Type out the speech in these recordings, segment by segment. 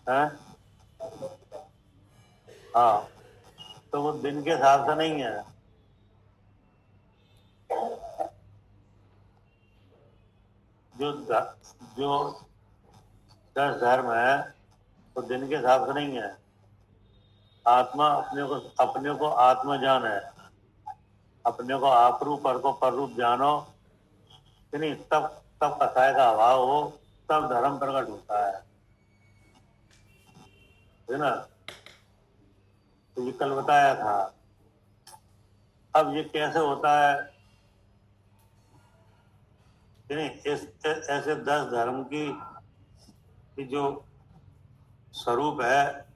है। हाँ, तो वो दिन के हिसाब से नहीं है। जो जो 10 धर्म है तो दिन के हिसाब से नहीं है। आत्मा अपने को आत्मजान है। अपने को आप रूप पर को पर रूप जानो कि नहीं, तब तब कसाय का अभाव हो, तब धर्म प्रकट होता है ना। तो ये कल बताया था। अब ये कैसे होता है कि नहीं, ऐसे 10 धर्म की जो स्वरूप है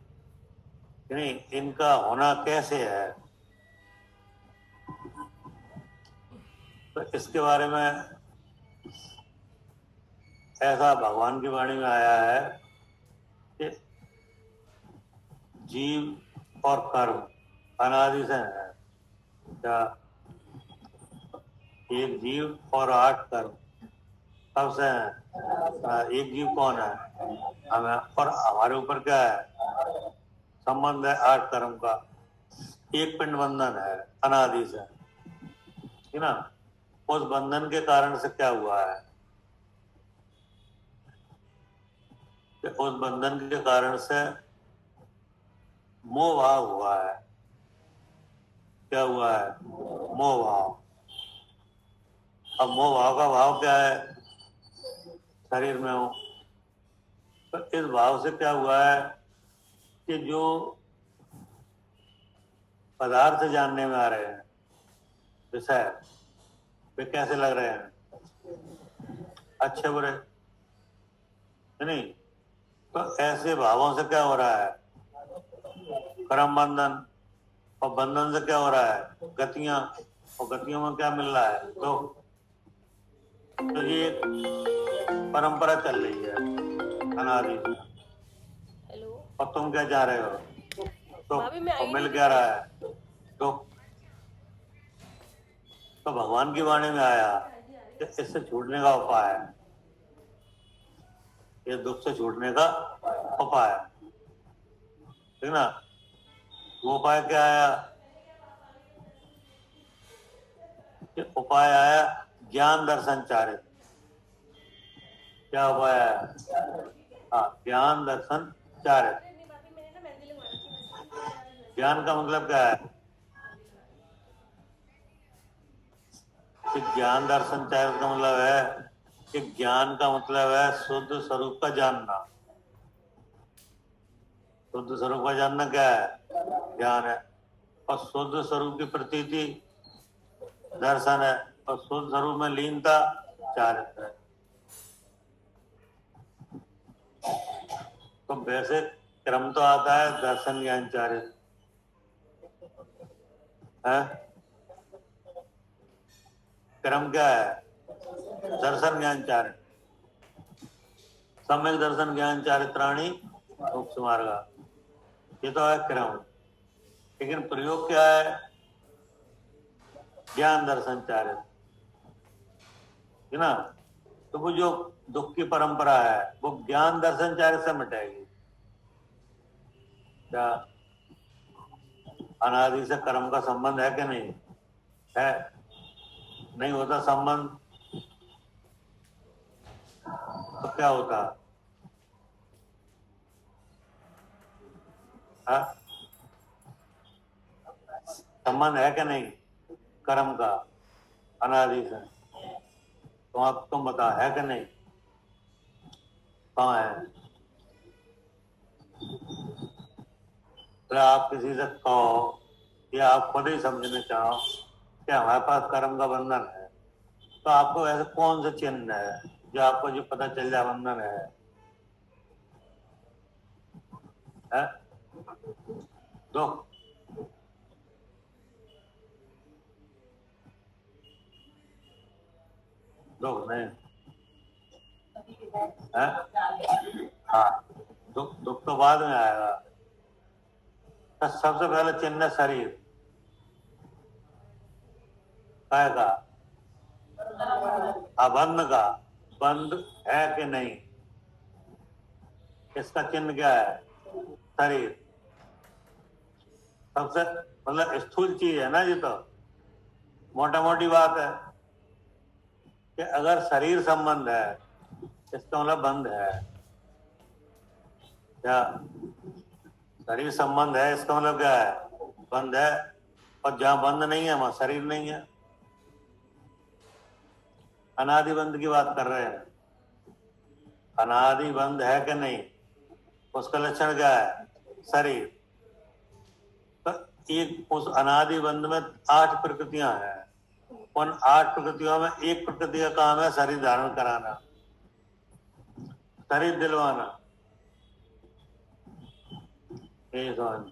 कि नहीं, इनका होना कैसे है, तो इसके बारे में ऐसा भगवान की वाणी में आया है कि जीव और कर्म अनादि से है। क्या? एक जीव और 8 कर्म कब से हैं? एक जीव कौन है? हमें। और हमारे ऊपर क्या है? संबंध है 8 कर्म का। एक पिंड बंधन है अनादि से, है ना। उस बंधन के कारण से क्या हुआ है कि उस बंधन के कारण से मोह भाव हुआ है। क्या हुआ है? मोह भाव। अब मोह भाव का भाव क्या है? शरीर में हो। तो इस भाव से क्या हुआ है कि जो पदार्थ जानने में आ रहे हैं, विषय, वे कैसे लग रहे हैं? अच्छे बुरे, है नहीं। तो ऐसे भावों से क्या हो रहा है? कर्म बंधन। और बंधन से क्या हो रहा है? गतियां। और गतियों में क्या मिल रहा है? तो ये एक परंपरा चल रही है अनादि से। हेलो और तुम क्या चाह रहे हो? तो भाभी, मैं और आई मिल नहीं क्या थी। रहा है? तो तो भगवान की वाणी में आया कि इससे छूटने का उपाय है, ये दुख से छूटने का उपाय है, ठीक ना। वो उपाय क्या आया? कि उपाय आया ज्ञान दर्शन चारित। क्या उपाय आया? हाँ, ज्ञान दर्शन चारित। अरे नहीं भाभी, मैंने ना मेहंदी लगवा रखी है वैसे। ज्ञान का मतलब क्या है? कि ज्ञान दर्शन चारित का मतलब है कि ज्ञान का मतलब है शुद्ध स्वरूप का जानना। शुद्ध स्वरूप का जानना क्या है? ज्ञान है। और शुद्ध स्वरूप की प्रतीति दर्शन है। और शुद्ध स्वरूप में लीनता चारित्र है। तो वैसे क्रम तो आता है दर्शन ज्ञान चारित्र है। क्रम क्या है? दर्शन ज्ञान चारित्र। सम्यक दर्शन ज्ञान चारित्राणी मोक्ष मार्ग, ये तो है क्रम। लेकिन प्रयोग क्या है? ज्ञान दर्शन चारित्र, है ना। तो वो जो दुख की परंपरा है वो ज्ञान दर्शन चारित्र से मिटेगी। क्या अनादि से कर्म का संबंध है कि नहीं है? नहीं होता संबंध तो क्या होता है? संबंध है कि नहीं कर्म का अनादि से? तो आप तुम बता, है कि नहीं? कहाँ है? तो आप किसी से कहो या आप खुद ही समझने चाहो कि हमारे पास कर्म का बंधन है, तो आपको ऐसे कौन सा चिन्ह है जो आपको जो पता चल जाए बंधन है? दुख। दुख नहीं है। हाँ, दुख दुख तो बाद में आएगा। तो सबसे पहले चिन्ह है शरीर काय का? अबंध का। बंध है कि नहीं? इसका चिन्ह क्या है? शरीर। सबसे मतलब स्थूल चीज है ना ये, तो मोटा मोटी बात है कि अगर शरीर संबंध है इसका मतलब बंध है क्या? शरीर संबंध है इसका मतलब क्या है? बंध है। और जहां बंध नहीं है वहां शरीर नहीं है। अनादि बंध की बात कर रहे हैं। अनादि बंध है कि नहीं, उसका लक्षण क्या है? शरीर। तो एक उस अनादि बंध में 8 प्रकृतियां हैं। उन 8 प्रकृतियों में एक प्रकृति का काम है शरीर धारण कराना, शरीर दिलवाना। ये समझ,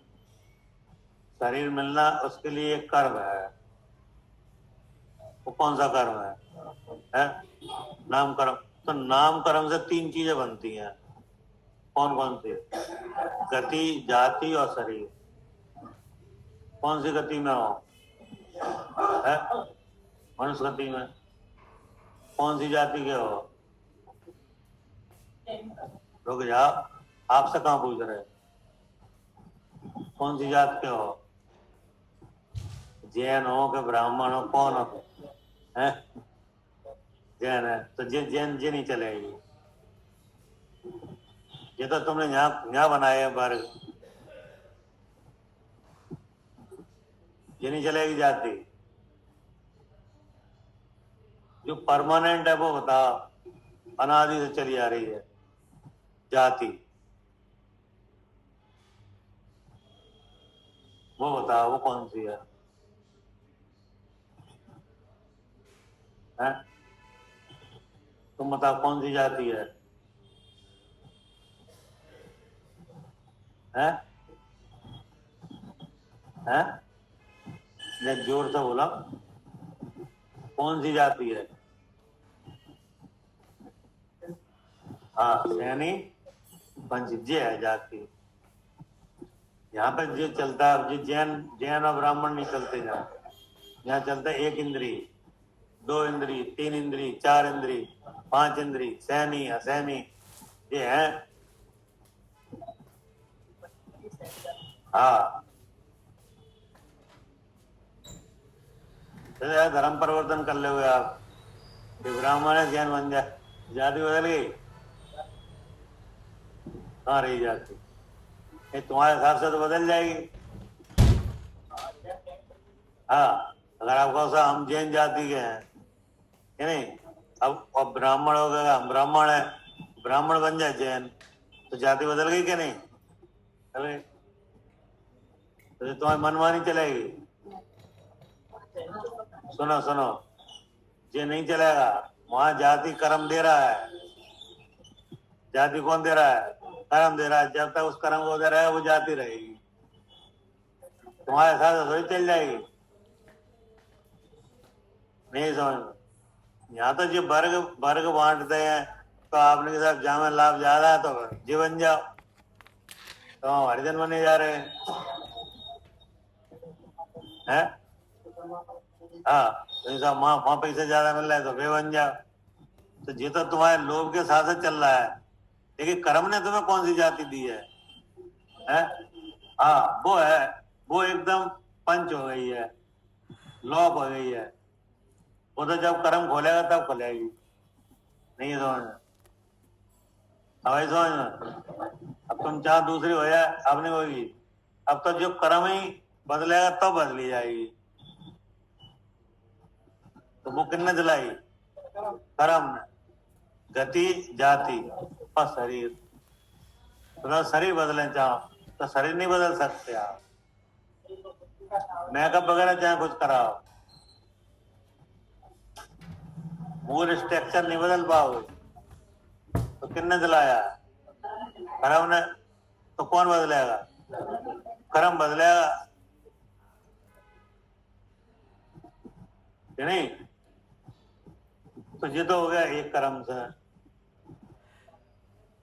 शरीर मिलना उसके लिए एक कर्म है। वो कौन सा कर्म है? नाम कर्म। तो नाम कर्म से 3 चीजें बनती हैं। कौन कौन सी? गति, जाति और शरीर। कौन सी गति में हो? है मनुष्य गति में। कौन सी जाति के हो? रुक जाओ, आपसे कहाँ पूछ रहे? कौन सी जात के हो? जैन हो कि ब्राह्मण हो, कौन हो? है जैन है तो जैन जी नहीं चलेगी। ये तो तुमने यहाँ बनाए हैं वर्ग, ये नहीं चलेगी जाति। जो परमानेंट है वो बताओ, अनादि से चली आ रही है जाति, वो बताओ वो कौन सी है? हैं? तुम बताओ कौन सी जाति है? हैं? हैं? मैं जोर से बोला, कौन सी जाति है? हाँ, सैनी पंचज्य है जाति। यहाँ पर जो चलता है, जो जैन और ब्राह्मण नहीं चलते। यहाँ चलता है 1 इंद्री, 2 इंद्री, 3 इंद्री, 4 इंद्री, 5 इंद्री, सैनी असैनी, ये है। हाँ, तो धर्म परिवर्तन कर लोगे आप, ब्राह्मण है जैन बन जाए, जाति बदल गई। कहाँ रही जाति? ये तुम्हारे हिसाब से तो बदल जाएगी। हाँ, अगर आपको सा हम जैन जाति के हैं, है नहीं, अब ब्राह्मण हो गया, हम ब्राह्मण है, ब्राह्मण बन जाए जैन, तो जाति बदल गई कि नहीं? अरे तो तुम्हारी मनमानी चलेगी। सुनो सुनो, ये नहीं चलेगा। वहां जाति कर्म दे रहा है। जाति कौन दे रहा है? कर्म दे रहा है। जब तक उस कर्म को दे रहा है वो जाति रहेगी। तुम्हारे साथ थोड़ी चल जाएगी। नहीं समझ। यहाँ तो जो वर्ग वर्ग बांटते हैं, तो आपने के साथ जामे लाभ ज्यादा है तो जीवन जाओ, तो हम हरिजन बने जा रहे हैं। हाँ, तो वहां पैसे ज्यादा मिल रहा है तो वे बन जाओ। तो ये तो तुम्हारे लोभ के साथ चल रहा है, लेकिन कर्म ने तुम्हें कौन सी जाति दी है? हाँ, वो है, वो एकदम पंच हो गई है, लॉक हो गई है। वो तो जब कर्म खोलेगा तब खोलेगी। नहीं समझना, हवाई समझना। अब तुम चाह दूसरी हो जाए, अब नहीं होगी। अब तो जो कर्म ही बदलेगा तब तो बदली जाएगी। तो वो किसने दिलाई? कर्म ने। गति, जाति और शरीर। तो शरीर बदलना चाहो तो शरीर नहीं बदल सकते आप। मेकअप वगैरह चाहे कुछ कराओ, मूल स्ट्रक्चर नहीं बदल पाओगे। तो किसने दिलाया? कर्म ने। तो कौन बदलेगा? कर्म बदलेगा कि नहीं? तो ये तो हो गया एक कर्म से,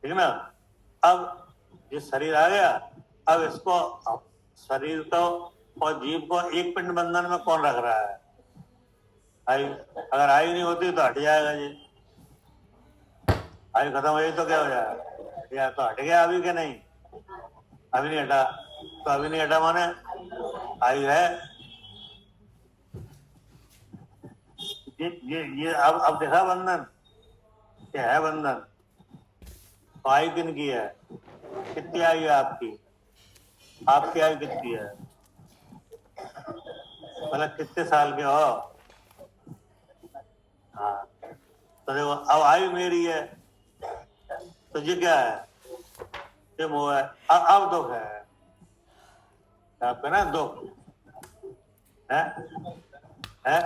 ठीक ना। अब ये शरीर आ गया, अब इसको, शरीर को और जीव को एक पिंड बंधन में कौन रख रहा है? आयु। अगर आयु नहीं होती तो हट जाएगा। ये आयु खत्म हो गई तो क्या हो जाएगा? या तो हट गया अभी के नहीं? अभी नहीं हटा। तो अभी नहीं हटा माने आयु है। ये अब देखा बंधन क्या है? बंधन तो आयु किन की है? कितनी आयु है आपकी? आपकी आयु कितनी है? मतलब कितने साल के हो? हाँ, तो देखो अब आयु मेरी है तो ये क्या है? ये मोह है। अब दुख है आपका ना, दुख है। है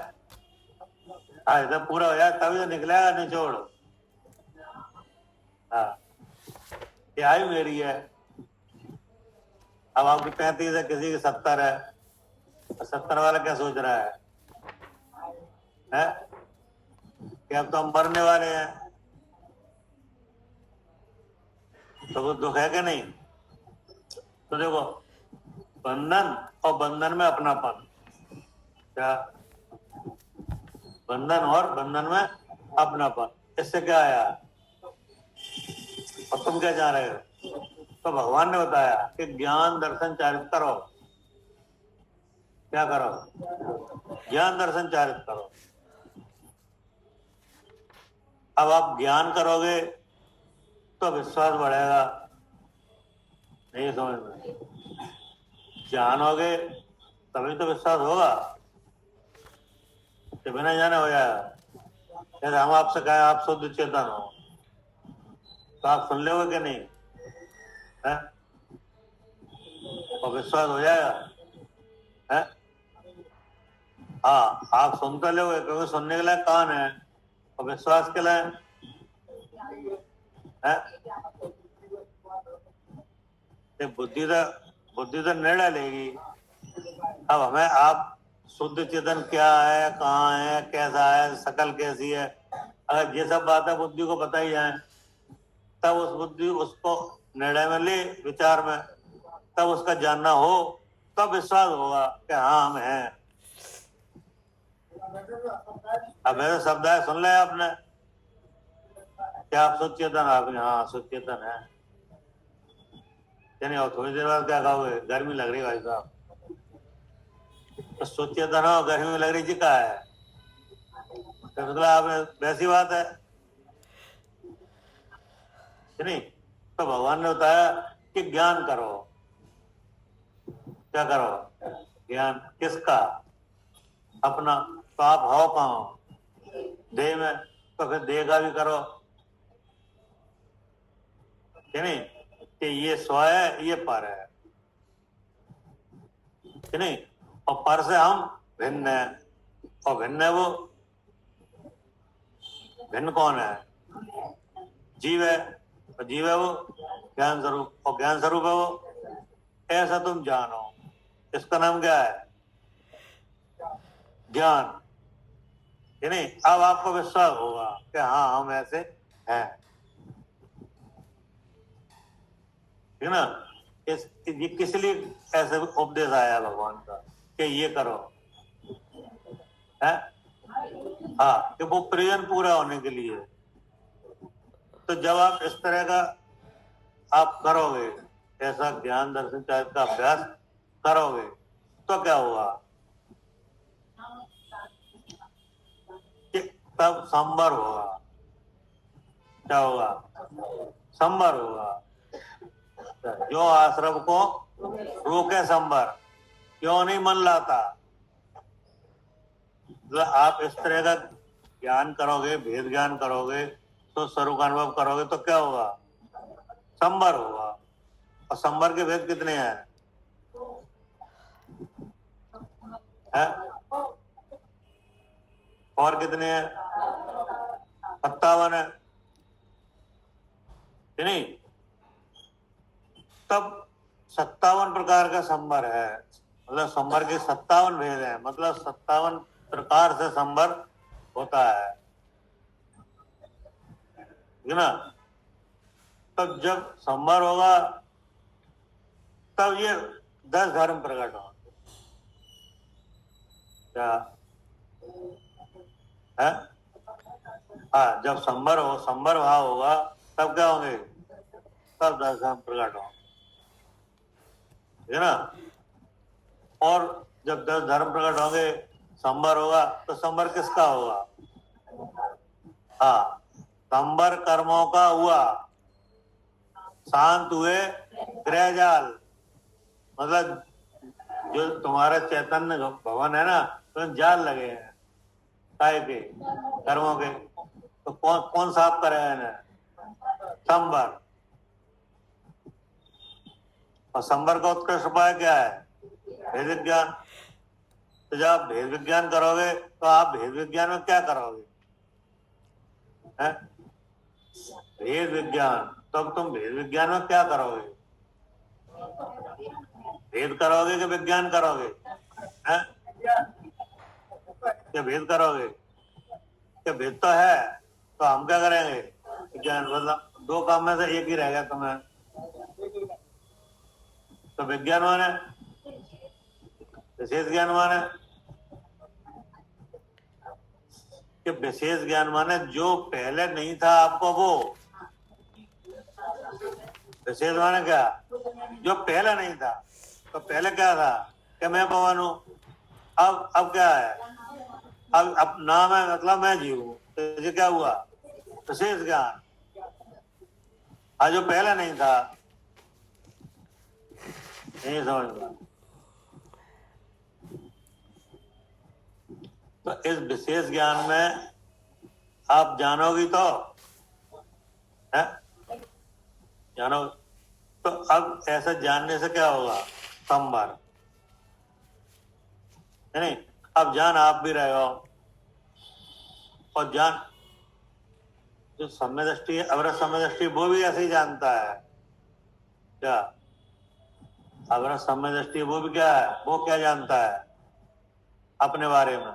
हाँ, जब पूरा हो जाए तभी तो निकलेगा निचोड़। हाँ, ये आयु मेरी है। अब आपकी 35 है, किसी की 70 है। 70 वाला क्या सोच रहा है कि अब तो हम मरने वाले हैं? तो वो दुख है कि नहीं? तो देखो, बंधन और बंधन में अपनापन, क्या बंधन और बंधन में अपनापन, इससे क्या आया? और तुम क्या जान रहे हो? तो भगवान ने बताया कि ज्ञान दर्शन चारित करो। क्या करो? ज्ञान दर्शन चारित करो। अब आप ज्ञान करोगे तो विश्वास बढ़ेगा। नहीं समझ में? जानोगे तभी तो विश्वास होगा, कि बिना जाने हो जाएगा। यदि हम आपसे कहें आप शुद्ध चेतन हो तो आप सुन लोगे कि नहीं? है? और विश्वास हो जाएगा। है? हाँ, आप सुन तो लोगे क्योंकि सुनने के लिए कान है, और विश्वास के लिए है बुद्धि तो निर्णय लेगी। अब हमें आप शुद्ध चेतन क्या है, कहाँ है, कैसा है, शकल कैसी है, अगर ये सब बातें बुद्धि को बताई जाए तब उस बुद्धि उसको निर्णय में ले, विचार में, तब उसका जानना हो, तब विश्वास होगा कि हाँ हम हैं। अब मेरे शब्द है, सुन ले आपने, क्या आप शुद्ध चेतन? आपने हाँ शुद्ध चेतन है। नहीं, और थोड़ी देर बाद क्या कहोगे? गर्मी लग रही है भाई साहब। तो शुद्ध चेतन हो, गर्मी लग रही जी का है? तो मतलब आपने वैसी बात है कि नहीं? तो भगवान ने बताया कि ज्ञान करो। क्या करो? ज्ञान किसका? अपना। तो आप हो कहाँ? देह में, तो फिर देह का भी करो कि नहीं? कि ये स्व है, ये पर है कि नहीं? और पर से हम भिन्न है, और भिन्न है वो। भिन्न कौन है? जीव है, और जीव है वो ज्ञान स्वरूप, और ज्ञान स्वरूप है वो। ऐसा तुम जानो, इसका नाम क्या है? ज्ञान कि नहीं? अब आपको विश्वास होगा कि हाँ हम ऐसे हैं, ठीक ना? ये किस लिए ऐसे उपदेश आया भगवान का कि ये करो है? हाँ, कि वो प्रयोजन पूरा होने के लिए। तो जब आप इस तरह का आप करोगे, ऐसा ज्ञान दर्शन चारित्र का अभ्यास करोगे, तो क्या होगा? कि तब संवर होगा। क्या होगा? संवर होगा। जो आश्रम को रोके संवर, क्यों नहीं मन लाता? तो आप इस तरह का ज्ञान करोगे, भेद ज्ञान करोगे, तो स्वरूप का अनुभव करोगे, तो क्या होगा? संवर होगा। और संवर के भेद कितने हैं? है? और कितने हैं? 57 है कि नहीं? तब 57 प्रकार का संवर है, मतलब संवर के 57 भेद है, मतलब 57 प्रकार से संवर होता है, ठीक ना? तब जब संवर होगा तब ये 10 धर्म प्रकट होंगे। क्या है? हाँ, जब संवर भाव होगा तब क्या होंगे? तब दर्शन प्रकट हो, है ना। और जब 10 धर्म प्रकट होंगे, संबर होगा, तो संबर किसका होगा? हाँ, संबर कर्मों का हुआ, शांत हुए ग्रह जाल। मतलब जो तुम्हारा चैतन्य भवन है ना, तो जाल लगे हैं काय के, कर्मों के। तो कौन कौन साफ करेगा इन्हें? संबर। और संबर का उत्कृष्ट उपाय क्या है? भेद विज्ञान। तो जब आप भेद विज्ञान करोगे, तो आप भेद विज्ञान में क्या करोगे? है? भेद विज्ञान। तब तुम भेद विज्ञान में क्या करोगे? भेद करोगे कि विज्ञान करोगे? है? क्या भेद करोगे? क्या भेद तो है, तो हम क्या करेंगे? विज्ञान। मतलब दो काम में से एक ही रहेगा तुम्हें। तो विज्ञान माने विशेष ज्ञान माने कि विशेष ज्ञान माने जो पहले नहीं था आपको वो। विशेष माने क्या? जो पहले नहीं था। तो पहले क्या था कि मैं पवन हूं। अब क्या है? अब नाम है, मतलब मैं जीव हूं। तो ये क्या हुआ? विशेष ज्ञान। जो पहले नहीं था, नहीं समझ में। तो इस विशेष ज्ञान में आप जानोगी तो है, जानो। तो अब ऐसा जानने से क्या होगा? संबर, है नहीं। अब जान आप भी रहे हो, और जान जो सम्य दृष्टि है, अवरत सम्य दृष्टि, वो भी ऐसे ही जानता है। क्या अवरत सम्य दृष्टि? वो भी क्या है? वो क्या जानता है अपने बारे में?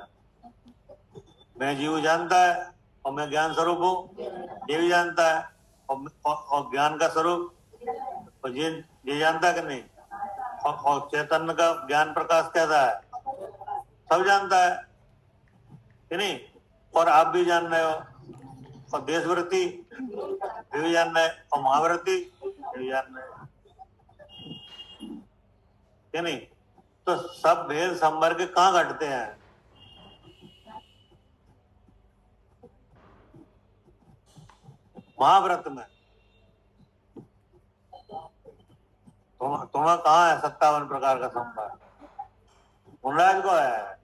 मैं जीव जानता है, और मैं ज्ञान स्वरूप हूँ, ये भी जानता है। और ज्ञान का स्वरूप और ये जानता है कि नहीं? और चैतन्य का ज्ञान प्रकाश कैसा है? सब जानता है कि नहीं। और आप भी जान रहे हो, और देशवृत्ति ये भी जान रहे हैं, और महावृत्ति ये भी जान रहे हैं कि नहीं। तो सब भेद संबर के कहाँ घटते हैं? महाव्रत में। तुम्हें कहाँ है 57 प्रकार का संबर? मुनराज को है।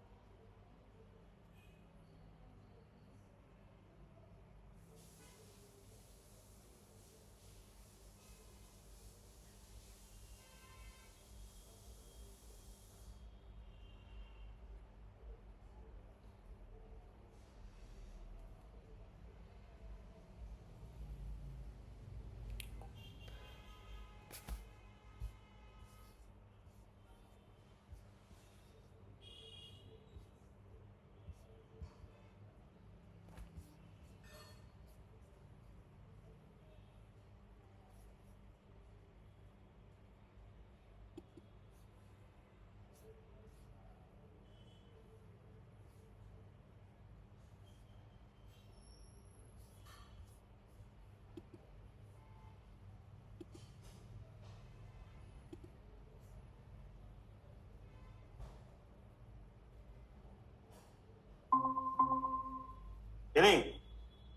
कि नहीं।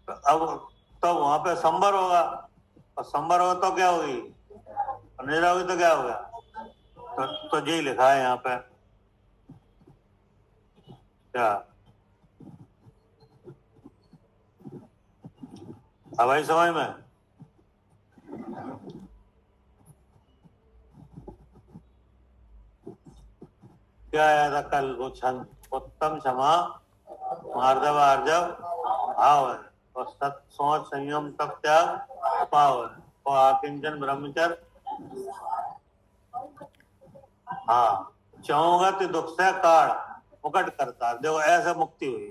तो अब तो वहां पे संबर होगा, और संबर होगा तो क्या होगी? अंधेरा होगी तो क्या होगा? तो यही लिखा है यहाँ पे। क्या अब आई समझ में? क्या आया था कल? वो छंद उत्तम क्षमा मार्दव आर्जव भाव है, और सत सोच संयम तप त्याग पाव है, और आकिंचन ब्रह्मचर्य। हाँ, चौगत दुख से काढ़ मुकट करता। देखो ऐसे मुक्ति हुई।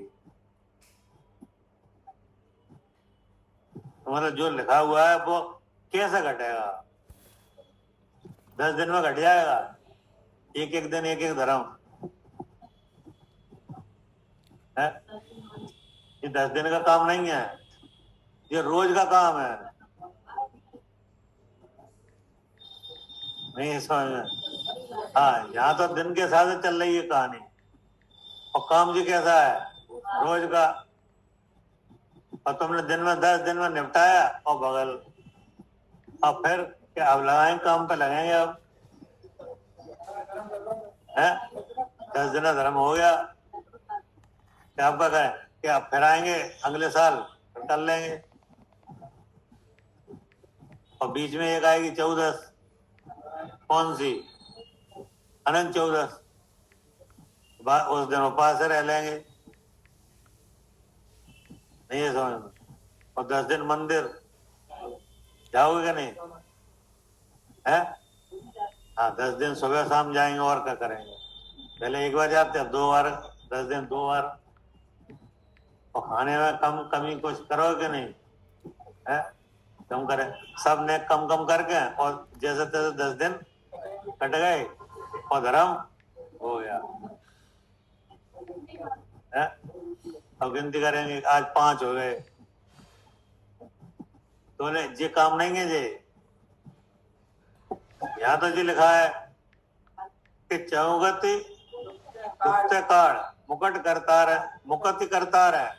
तो मतलब जो लिखा हुआ है वो कैसे घटेगा? 10 दिन में घट जाएगा। एक एक दिन एक एक धर्म है। ये 10 दिन का काम नहीं है, ये रोज का काम है। नहीं समझ में। हाँ, यहाँ तो दिन के हिसाब से चल रही है कहानी, और काम जी कैसा है रोज का, और तुमने दिन में 10 दिन में निपटाया और बगल, अब फिर क्या अब लगाएंगे काम पे लगेंगे अब है। 10 दिन धर्म हो गया, क्या आपका कहें कि अब फिर आएंगे अगले साल फिर कर लेंगे, और बीच में एक आएगी 14, कौन सी, अनंत 14, उस दिन उपास से रह लेंगे, नहीं है समझ में। और 10 दिन मंदिर जाओगे क्या नहीं है। हाँ, 10 दिन सुबह शाम जाएंगे और क्या करेंगे, पहले एक बार जाते अब 2 बार, 10 दिन 2 बार। और खाने में कमी कुछ करोगे नहीं है, कम करें सब ने कम करके, और जैसे तैसे 10 दिन कट गए और धर्म हो गया है। अब गिनती करेंगे आज 5 हो गए, तो ये काम नहीं है जी। यहाँ तो जी लिखा है कि चौगति गुप्त काल मुकट करतार है, मुक्ति करतार है,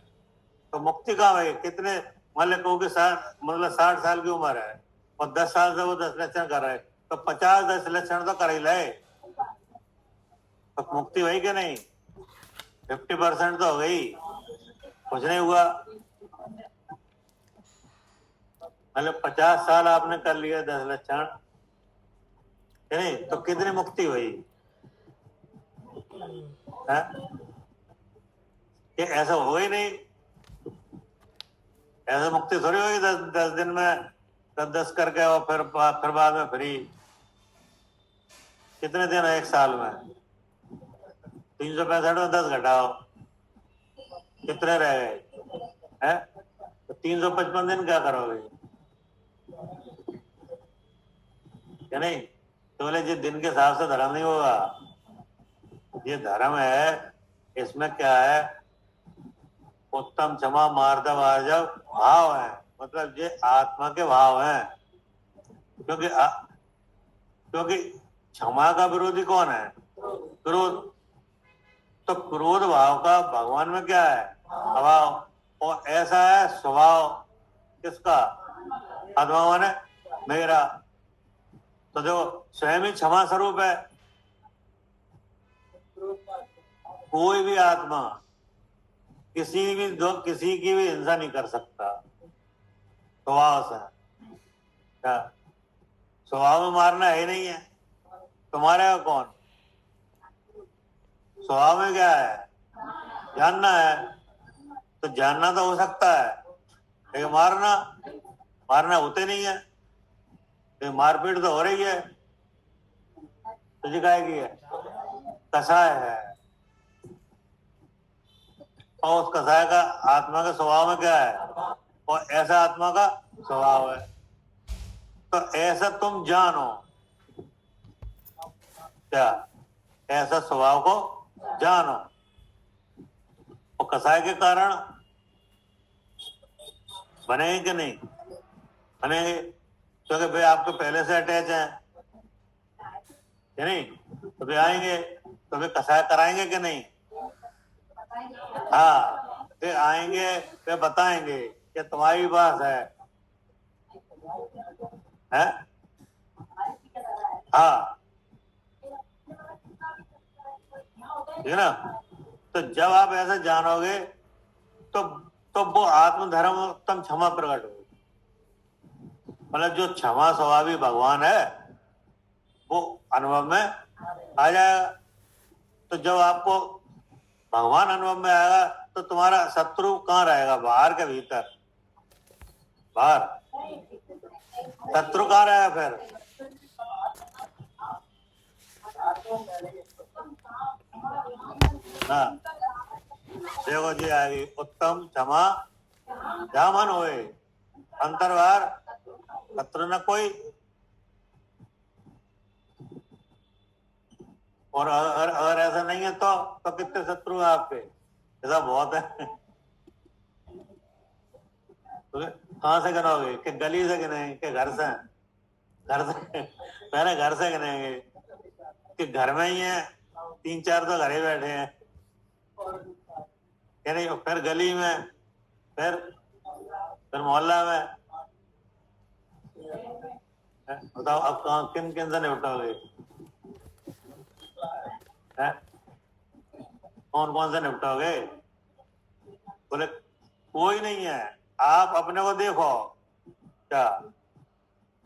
तो मुक्ति का भाई कितने, मतलब कहोगे 60 साल की उम्र है और 10 साल से वो 10 लक्षण कर रहे, तो 50 लक्षण तो कर ही ले, तो मुक्ति हुई कि नहीं, 50% तो हो गई, कुछ नहीं हुआ। मतलब 50 साल आपने कर लिया 10 लक्षण नहीं, तो कितनी मुक्ति हुई है? ये ऐसा हो ही नहीं, ऐसे मुक्ति थोड़ी होगी 10 दिन में 10 करके, और फिर बाद में फ्री। कितने दिन है एक साल में, 365 में 10 घटाओ कितने रह गए हैं, तो 355 दिन क्या करोगे क्या नहीं। तो बोले जी दिन के हिसाब से धर्म नहीं होगा, ये धर्म है, इसमें क्या है, उत्तम क्षमा मार्दव आर्जव भाव है, मतलब ये आत्मा के भाव हैं, क्योंकि क्षमा का विरोधी कौन है, क्रोध, तो क्रोध भाव का भगवान में क्या है, अभाव, और ऐसा है स्वभाव किसका, आत्मा ने मेरा, तो जो स्वयं ही क्षमा स्वरूप है, कोई भी आत्मा किसी की भी हिंसा नहीं कर सकता स्वभाव से, क्या स्वभाव में मारना है नहीं है, तुम्हारे का कौन, स्वभाव में क्या है, जानना है, तो जानना तो हो सकता है लेकिन मारना होते नहीं है, तो मारपीट तो हो रही है, तो जी काय की है, कसाय है, और उस कसाय का आत्मा के स्वभाव में क्या है, और ऐसा आत्मा का स्वभाव है, तो ऐसा तुम जानो, क्या ऐसा स्वभाव को जानो, और कसाय के कारण बनेंगे कि नहीं बनेंगे, क्योंकि भाई आपके पहले से अटैच है नहीं, तो वे आएंगे तो वे कसाय कराएंगे कि नहीं, हाँ वे आएंगे, वे बताएंगे कि तुम्हारी बात है हाँ ठीक है ना। तो जब आप ऐसा जानोगे तो वो आत्मधर्म उत्तम क्षमा प्रकट होगी, मतलब जो क्षमा स्वभावी भगवान है वो अनुभव में आ जाएगा, तो जब आपको भगवान अनुभव में आएगा तो तुम्हारा शत्रु कहाँ रहेगा, बाहर के भीतर, बाहर शत्रु कहाँ रहेगा फिर, हाँ देखो जी आएगी उत्तम क्षमा जामन होए अंतर्वार शत्रु न कोई, और अगर ऐसा नहीं है तो कितने शत्रु है आपके, ऐसा बहुत है तो कहाँ से गिनोगे, कि गली से गिने, कि घर से, घर से पहले घर से गिनेंगे कि घर में ही है 3-4 तो घर ही बैठे हैं, क्या नहीं? फिर गली में, फिर मोहल्ला में। बताओ अब कहाँ किन किन से निपटोगे? कौन कौन से निपटोगे? बोले कोई नहीं है। आप अपने को देखो क्या,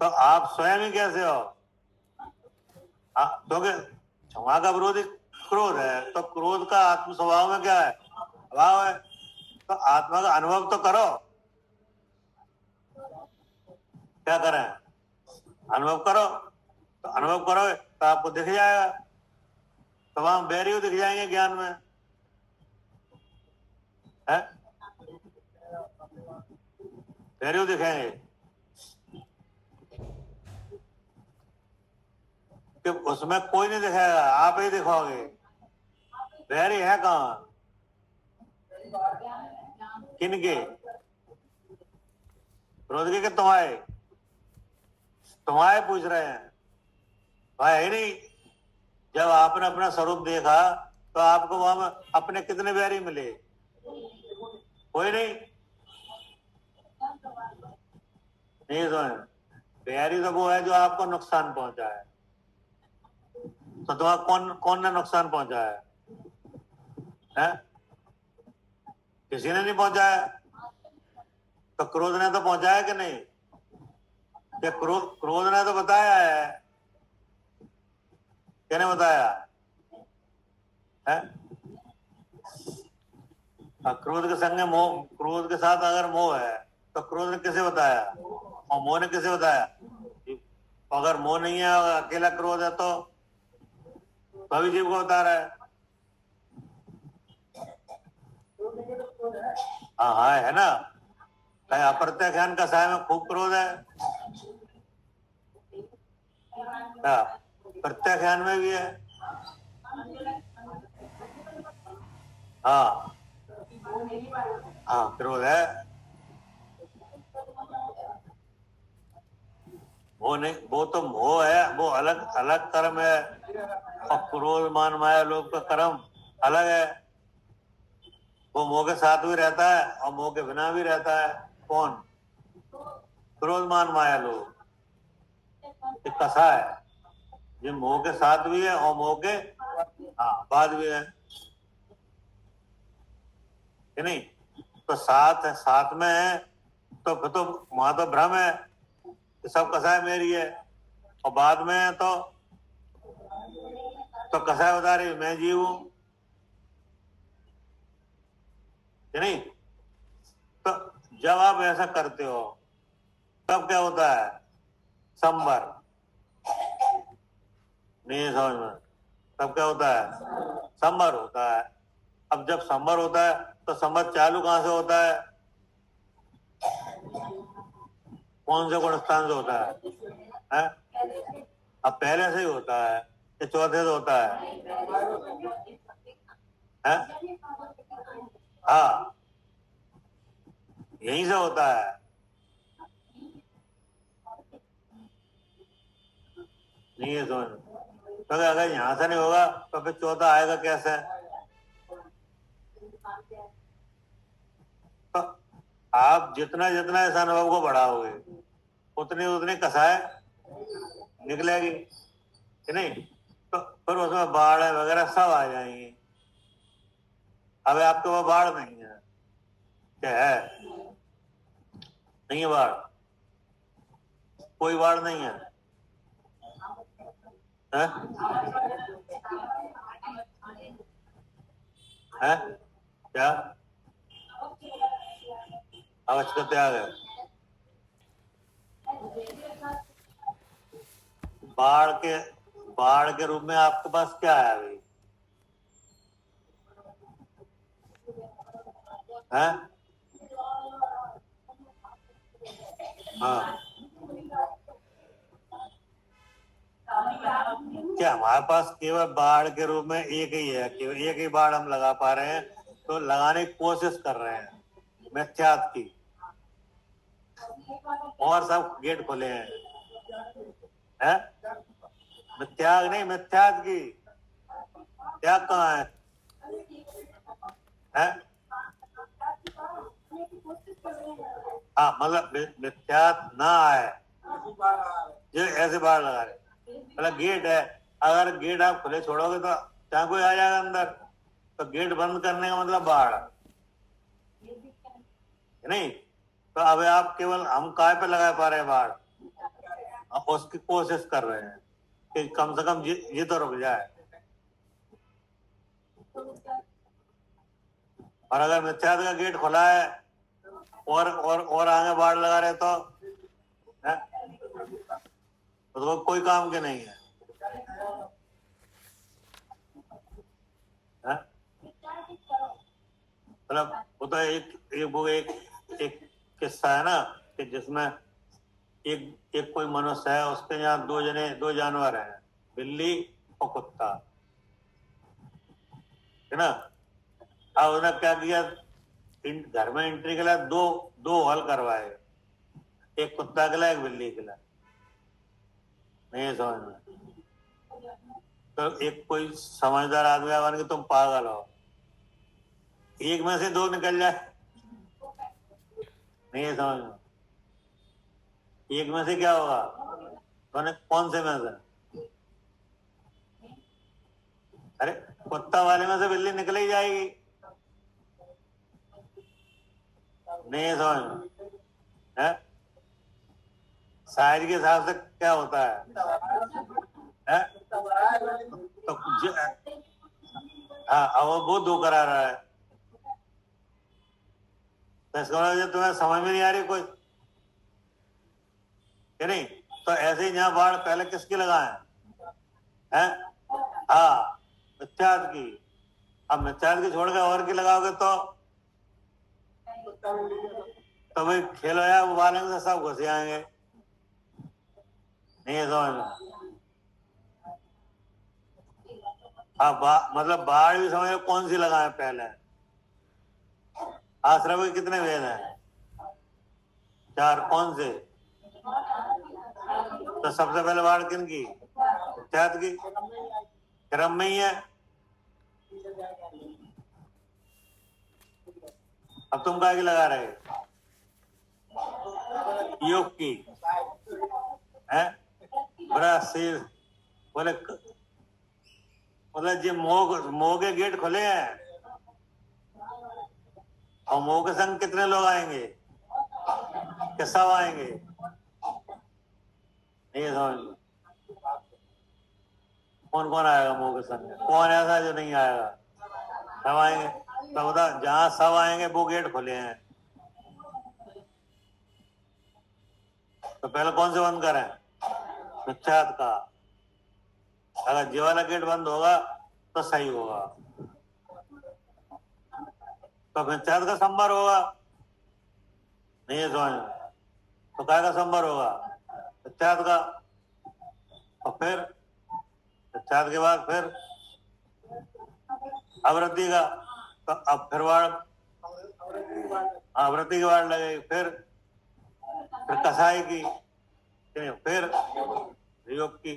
तो आप स्वयं ही कैसे हो? क्योंकि क्षमा का विरोधी क्रोध है, तो क्रोध का आत्म स्वभाव में क्या है? अभाव है। तो आत्मा का अनुभव तो करो। क्या करें? अनुभव करो। तो अनुभव करोगे तो आपको दिख जाएगा, तमाम बैरियर दिख जाएंगे ज्ञान में, है? बैरियर दिखेंगे कि उसमें कोई नहीं दिखाएगा, आप ही दिखाओगे। बैरी है कहाँ? किनके? क्रोध के तुम्हारे? तुम्हारे पूछ रहे हैं, भाई नहीं। जब आपने अपना स्वरूप देखा तो आपको वहां अपने कितने बैरी मिले? कोई नहीं। नहीं समझ? बैरी तो वो है जो आपको नुकसान पहुंचाए। तो तुम्हारा कौन कौन ने नुकसान पहुंचाया है? किसी ने नहीं पहुंचाया। तो क्रोध ने तो पहुंचाया कि नहीं? क्या क्रोध ने तो बताया है? क्या ने बताया है? क्रोध के संग मोह, क्रोध के साथ अगर मोह है तो क्रोध ने किसे बताया और मोह ने किसे बताया? अगर मोह नहीं है, अकेला क्रोध है तो कवि जीव को बता रहा है। हाँ है ना? कहीं अप्रत्यक्ष ज्ञान कसाय में खूब क्रोध है क्या? प्रत्यक्ष ज्ञान में भी है। हाँ हाँ क्रोध है। वो नहीं, वो तो मोह है, वो अलग अलग कर्म है। और क्रोध मान माया लोभ का कर्म अलग है। वो मोह के साथ भी रहता है और मोह के बिना भी रहता है। कौन? क्रोध मान माया लोभ एक कसा है, ये मोह के साथ भी है और मोह के बाद भी है कि नहीं? तो साथ है, साथ में है तो फिर तो वहां तो भ्रम है कि सब कसाय मेरी है, और बाद में है तो कसाय बता रही मैं जीव हूं कि नहीं? तो जब आप ऐसा करते हो तब क्या होता है? संवर नहीं समझ में? तब क्या होता है? संवर होता है। अब जब संवर होता है तो संवर चालू कहां से होता है? कौन से गुण स्थान से होता है? अब पहले से ही होता है कि चौथे से होता है? हाँ यहीं से होता है। नहीं है समझ? तो अगर यहां से नहीं होगा तो फिर चौथा आएगा कैसे? तो आप जितना जितना इस अनुभव को बढ़ाओगे उतनी उतनी कसाय निकलेगी कि नहीं? तो फिर उसमें बाढ़ वगैरह सब आ जाएंगी। अब आपके वहां बाढ़ नहीं है, क्या है? नहीं है बाढ़, कोई बाढ़ नहीं है, है? है? क्या आवाज करते आ गए? बाढ़ के रूप में आपके पास क्या है अभी? है? हाँ क्या हमारे पास केवल बाढ़ के रूप में एक ही है? केवल एक ही बाढ़ हम लगा पा रहे हैं, तो लगाने की कोशिश कर रहे हैं मिथ्यात्व की, और सब गेट खुले हैं। है? त्याग नहीं, मिथ्यात की। त्याग कहाँ है? हाँ, मतलब मिथ्यात ना आए, जो ऐसे बाढ़ लगा रहे। मतलब गेट है, अगर गेट आप खुले छोड़ोगे तो चाहे कोई आ जाएगा अंदर, तो गेट बंद करने का मतलब बाढ़ नहीं। तो अब आप केवल हम काय पे लगा पा रहे हैं बाढ़, उसकी कोशिश कर रहे हैं कि कम से कम ये तो रुक जाए। और अगर मिथ्यात का गेट खुला है और आगे बाढ़ लगा रहे तो है? तो कोई काम के नहीं है, है? मतलब वो तो एक किस्सा है ना कि जिसमें एक कोई मनुष्य है, उसके यहाँ दो जानवर हैं, बिल्ली और कुत्ता, है ना। अब उसने क्या किया, घर में एंट्री के लिए दो हॉल करवाए, एक कुत्ता के लिए एक बिल्ली के लिए। नहीं समझ में तो एक कोई समझदार आदमी बन के तुम पागल हो, एक में से दो निकल जाए, नहीं समझ में, एक में से क्या होगा, तो कौन से में से? अरे कुत्ता वाले में से बिल्ली निकल ही जाएगी, नहीं समझ में है? साइज के हिसाब से क्या होता है? तो हाँ, अब वो दो करा रहा है, तो इसका मतलब तुम्हें समझ में नहीं आ रही कोई, कि नहीं? तो ऐसे ही यहाँ बाढ़ पहले किसकी लगाए हैं? हाँ, मिथ्यात की। अब मिथ्यात की छोड़ के और की लगाओगे तो भाई खेलो यार, उबालेंगे तो सब घुस आएंगे, नहीं है समझ में। हाँ, मतलब बाढ़ भी समझ कौन सी लगाए पहले। आश्रम के कितने वेद हैं? 4, कौन से? तो सबसे पहले बाढ़ किन की? मिथ्यात की, क्रम में ही है। अब तुम काय की लगा रहे? योग की है, बड़ा सिर बोले, मतलब जो मोह के गेट खुले हैं, और मोह के संग कितने लोग आएंगे, कि सब आएंगे? नहीं समझ में, कौन कौन आएगा मोह के संग? कौन ऐसा जो नहीं आएगा? सब आएंगे। तो बता, जहां सब आएंगे वो गेट खुले हैं, तो पहले कौन से बंद करें? मिथ्यात का। अगर ये वाला गेट बंद होगा तो सही होगा, तो मिथ्यात का संबर होगा, नहीं है समझ में। तो काय का संबर होगा? मिथ्यात का। और फिर मिथ्यात के बाद फिर आवृत्ति का, तो अब फिर आवृत्ति की वाड़ लगेगी, फिर कसाई की, फिर योग की,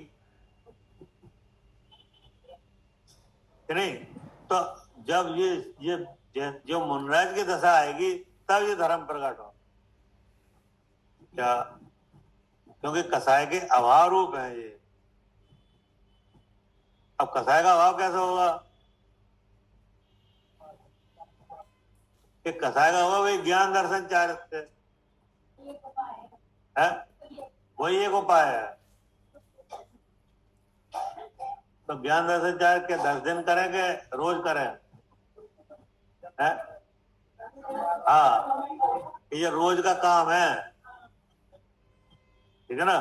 नहीं। तो जब ये जो मुनराज की दशा आएगी तब ये धर्म प्रकट हो क्या, क्योंकि कसाई के अभाव रूप है ये। अब कसाई का अभाव कैसे होगा? कि कसाई का होगा वही ज्ञान दर्शन चारित्र्य है, वही एक उपाय है। तो ज्ञान दर्शन चारित्र्य 10 दिन करेंगे, रोज करें है? हाँ, ये रोज का काम है, ठीक है ना।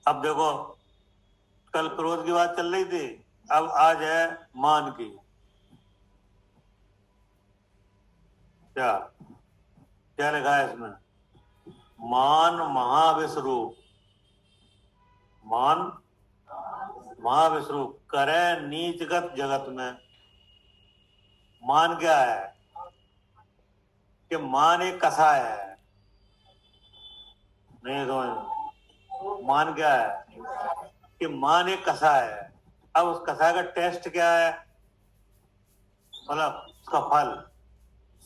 अब देखो, कल क्रोध की बात चल रही थी, अब आज है मान की। क्या क्या लिखा है इसमें? मान महाविश्वरूप, मान महाविश्वरूप करे नीचगत जगत में। मान क्या है? कि मान एक कसाय है, नहीं समझ। मान क्या है कि मान एक कषाय है। अब उस कषाय का टेस्ट क्या है, मतलब उसका फल,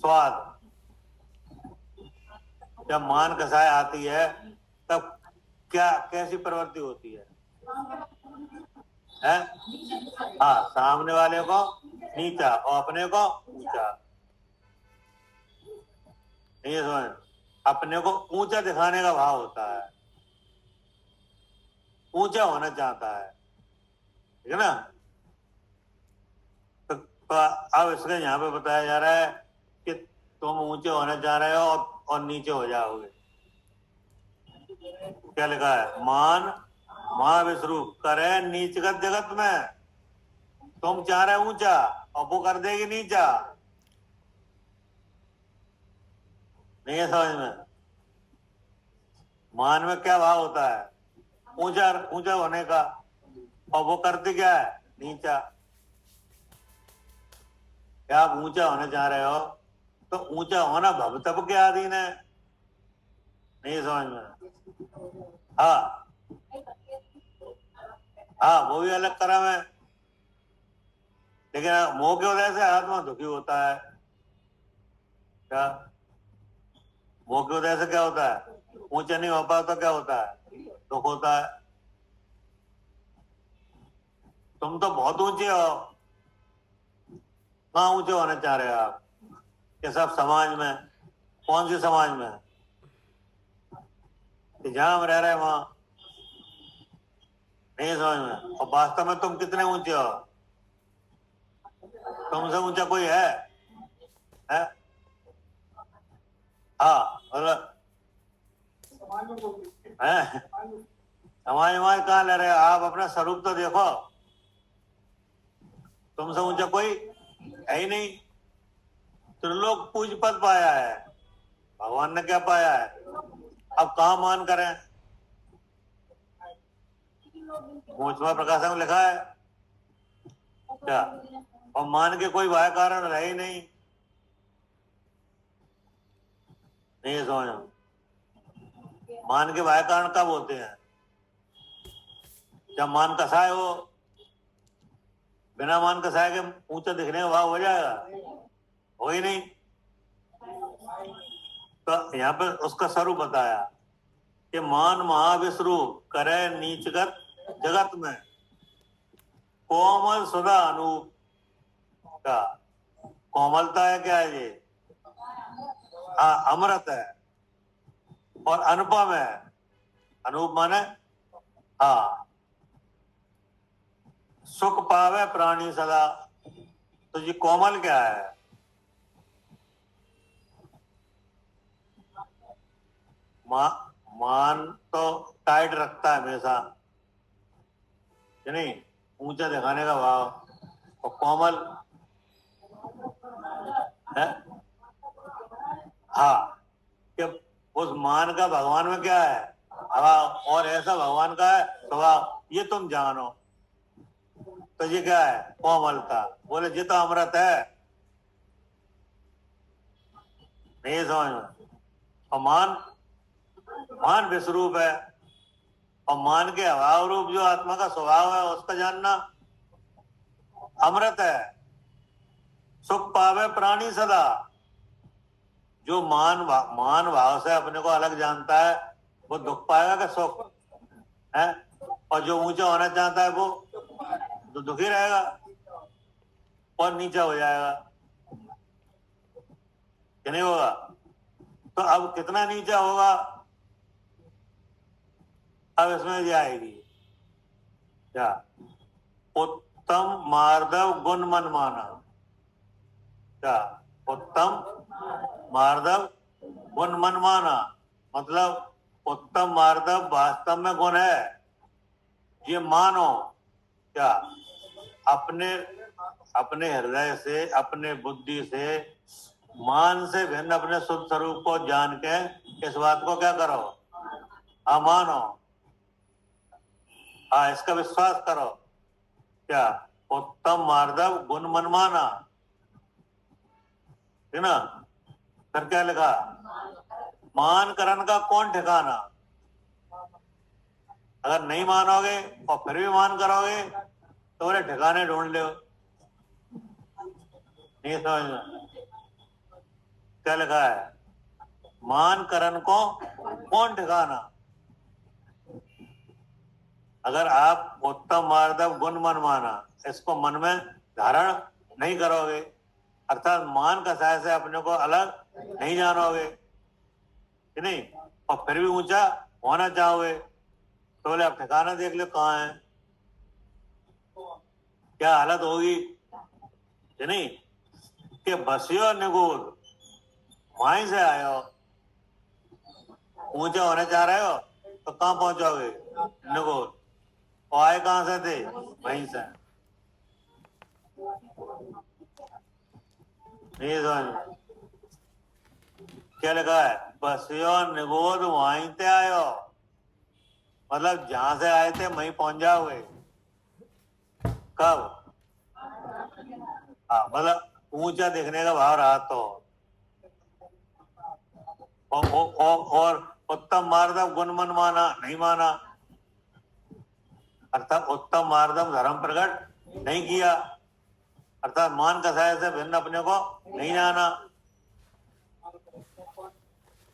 स्वाद। जब मान कषाय आती है तब क्या कैसी प्रवृत्ति होती है? हाँ, सामने वाले को नीचा और अपने को ऊंचा। नहीं समझ, अपने को ऊंचा दिखाने का भाव होता है, ऊंचा होना चाहता है, ठीक है ना। तो अब इसका यहाँ पे बताया जा रहा है कि तुम ऊंचे होना चाह रहे हो और नीचे हो जाओगे। क्या लिखा है? मान महाविश्वरूप करे नीचगत जगत में। तुम चाह रहे ऊंचा और वो कर देगी नीचा। नहीं है समझ में? मान में क्या भाव होता है? ऊंचा ऊंचा होने का, और वो करती क्या है? नीचा। क्या आप ऊंचा होना चाह रहे हो तो ऊंचा होना भवतप के अधीन है। नहीं समझ में? हाँ हाँ, वो भी अलग क्रम है, लेकिन मोह के वजह से आत्मा दुखी होता है। क्या मोह की वजह से क्या होता है? ऊंचा नहीं हो पाता तो क्या होता है? दुख होता है। तुम तो बहुत ऊंचे हो, कहाँ ऊंचे होना चाह रहे हो आप? ये सब समाज में, कौन सी समाज में? कि जहां हम रह रहे हैं वहां। नहीं समझ में? और वास्तव में तुम कितने ऊंचे हो? तुमसे ऊंचा कोई है? हाँ, मतलब है? समाज कहाँ ले रहे हो आप? अपना स्वरूप तो देखो। तुमसे ऊंचा कोई है ही नहीं। त्रिलोक पूज पद पाया है, भगवान ने क्या पाया है? अब कहाँ मान करें? मोचमा प्रकाशन में लिखा है क्या? और मान के कोई बाह्य कारण रहे ही नहीं। नहीं समझ? मान के बाह्य कारण कब होते हैं? जब मान कसाय हो। बिना मान कसाय के ऊंचा दिखने का भाव हो जाएगा? हो ही नहीं। तो यहाँ पे उसका स्वरूप बताया कि मान महाविश्वरूप करे नीचगत जगत में, कोमल सुधा अनूप का। कोमलता है क्या है ये? हाँ, अमृत है और अनुपम है। अनूप माने हाँ, सुख पावे प्राणी सदा। तो ये कोमल क्या है? मान तो टाइट रखता है हमेशा, नहीं, ऊंचा दिखाने का भाव। और कोमल है हाँ, कि उस मान का भगवान में क्या है? हवा। और ऐसा भगवान का है स्वभाव, ये तुम जानो। तो ये क्या है? कोमलता। बोले ये तो अमृत है। नहीं समझ में? और मान विश्वरूप है, और मान के अभाव रूप जो आत्मा का स्वभाव है उसका जानना अमृत है। सुख पावे प्राणी सदा। जो मान भाव से अपने को अलग जानता है वो दुख पाएगा कि सुख है? और जो ऊंचा होना चाहता है वो तो दुखी रहेगा और नीचा हो जाएगा, कि नहीं होगा? तो अब कितना नीचा होगा? अब इसमें ये आएगी क्या? उत्तम मार्दव गुण मन माना। क्या? उत्तम मार्दव गुण मन माना, मतलब उत्तम मार्दव वास्तव में गुण है, ये मानो। क्या? अपने अपने हृदय से, अपने बुद्धि से, मान से भिन्न अपने शुद्ध स्वरूप को जान के इस बात को क्या करो? हाँ, मानो। हाँ, इसका विश्वास करो। क्या? उत्तम मार्दव गुण मन माना, है ना। फिर क्या लिखा? मान करण का कौन ठिकाना? अगर नहीं मानोगे और फिर भी मान करोगे तो बोले ठिकाने ढूंढ लो। नहीं समझ में क्या लिखा है? मान करन को कौन ठिकाना। अगर आप उत्तम मार्दव गुण मन माना इसको मन में धारण नहीं करोगे, अर्थात मान कसाय से अपने को अलग नहीं जानोगे कि नहीं, और फिर भी ऊंचा होना चाहोगे तो बोले आप ठिकाना देख लो कहाँ है, क्या हालत होगी कि नहीं। कि बसियो निगूढ़ वहीं से आए हो, ऊंचे होने चाह रहे हो तो कहाँ पहुंचोगे? निगूढ़। और आए कहां से थे? वहीं से। नहीं समझ क्या लिखा है? बसियो निगोद वहीं से आयो, मतलब जहां से आए थे वहीं पहुंच जाओगे। कब? हाँ, मतलब ऊंचा देखने का भाव रहा तो। और उत्तम मार्दव गुण मन माना नहीं माना, अर्थात उत्तम मार्दव धर्म प्रकट नहीं किया, अर्थात मान कसाय से भिन्न अपने को नहीं जाना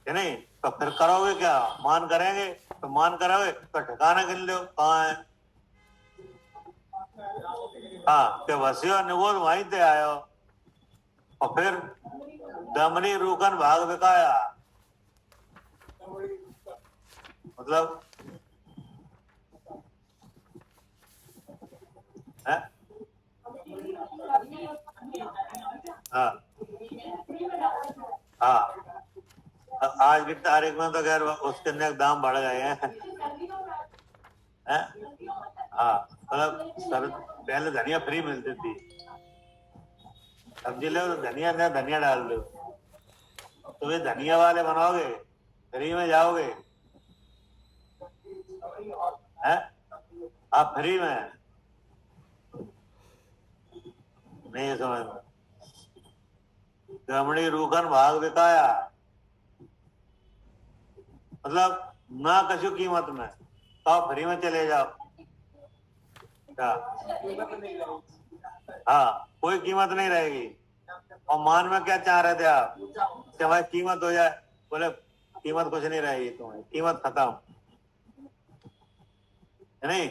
कि नहीं। तो फिर करोगे क्या? मान करेंगे तो मान करोगे तो ठिकाना गिन लो कहाँ है। हाँ, कि वसियो निगोद वहीं से आयो और फिर दमनी रूखन भाग बिकाया, मतलब है? हाँ हाँ, आज की तारीख में तो खैर उसके नेक दाम बढ़ गए हैं। हाँ, मतलब सर पहले धनिया फ्री मिलती थी, सब्जी लो तो धनिया ने धनिया डाल दो, तो वे धनिया वाले बनाओगे फ्री में जाओगे है? आप फ्री में नहीं समझ में। गमड़ी रूखन भाग बिकाया, मतलब ना कछु कीमत में, तो आप फ्री में चले जाओ। क्या? हाँ, कोई कीमत नहीं रहेगी। और मान में क्या चाह रहे थे आप कि हमारी कीमत हो जाए? बोले कीमत कुछ नहीं रहेगी, तुम्हारी कीमत खत्म है नहीं।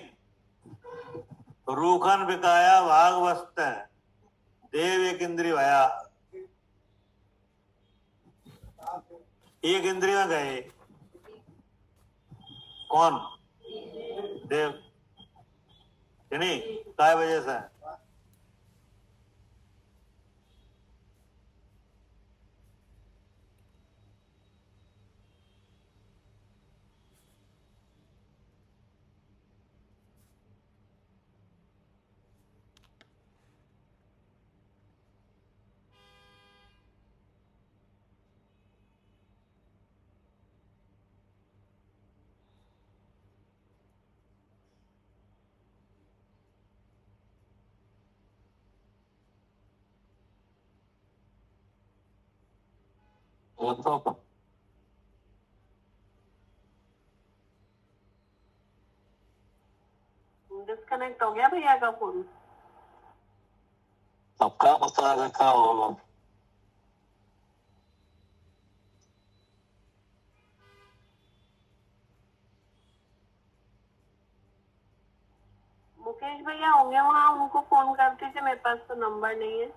रूखन बिकाया भाग वस्त देव एक इंद्री भया, एक इंद्री में गए कौन? देव कि नहीं, काय वजह से? वो तो डिस्कनेक्ट हो गया भैया का फोन। सबका पता रखा होगा। मुकेश भैया होंगे वहाँ, उनको फोन कर दीजिए, मेरे पास तो नंबर नहीं है।